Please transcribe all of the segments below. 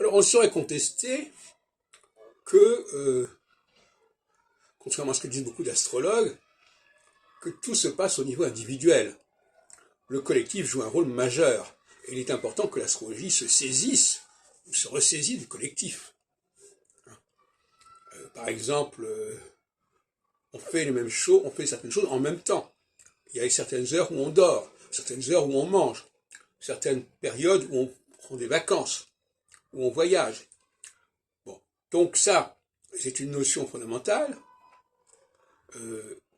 Alors, on saurait contester que, contrairement à ce que disent beaucoup d'astrologues, que tout se passe au niveau individuel. Le collectif joue un rôle majeur. Et il est important que l'astrologie se saisisse, ou se ressaisit du collectif. Par exemple, on fait les mêmes choses, on fait certaines choses en même temps. Il y a certaines heures où on dort, certaines heures où on mange, certaines périodes où on prend des vacances, où on voyage. Bon, donc ça, c'est une notion fondamentale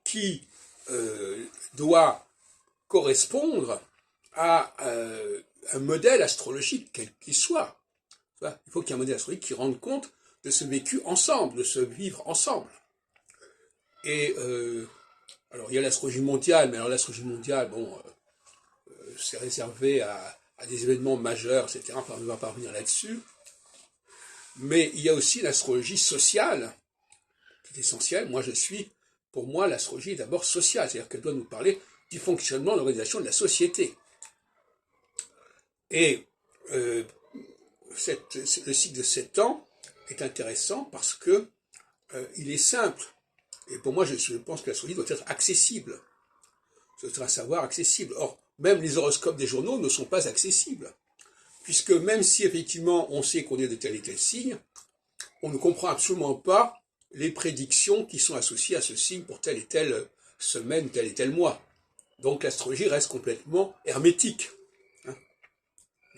qui doit correspondre à un modèle astrologique, quel qu'il soit. Il faut qu'il y ait un modèle astrologique qui rende compte de ce vécu ensemble, de ce vivre ensemble. Et alors il y a l'astrologie mondiale, mais alors l'astrologie mondiale, bon, c'est réservé à des événements majeurs, etc. Enfin, on ne va pas revenir là-dessus. Mais il y a aussi l'astrologie sociale, qui est essentielle. Pour moi, l'astrologie est d'abord sociale, c'est-à-dire qu'elle doit nous parler du fonctionnement de l'organisation de la société. Et le cycle de 7 ans est intéressant parce que il est simple. Et pour moi, je pense que l'astrologie doit être accessible. Ça doit être un savoir accessible. Or, même les horoscopes des journaux ne sont pas accessibles. Puisque même si effectivement on sait qu'on est de tel et tel signe, on ne comprend absolument pas les prédictions qui sont associées à ce signe pour telle et telle semaine, tel et tel mois. Donc l'astrologie reste complètement hermétique.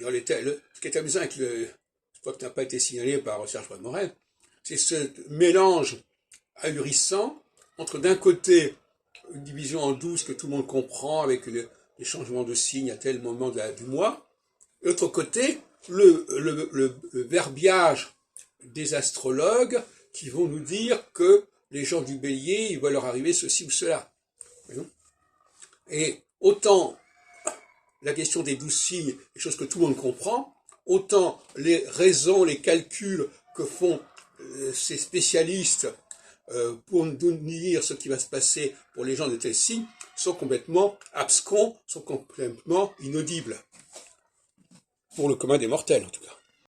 Ce qui est amusant avec je crois que ça n'a pas été signalé par Serge Morel, c'est ce mélange ahurissant entre d'un côté une division en 12 que tout le monde comprend avec les changements de signes à tel moment du mois, et de l'autre côté le verbiage des astrologues qui vont nous dire que les gens du bélier, il va leur arriver ceci ou cela. Et autant la question des 12 signes, des choses que tout le monde comprend, autant les raisons, les calculs que font ces spécialistes pour nous dire ce qui va se passer pour les gens de tel signe sont complètement abscons, sont complètement inaudibles. Pour le commun des mortels, en tout cas.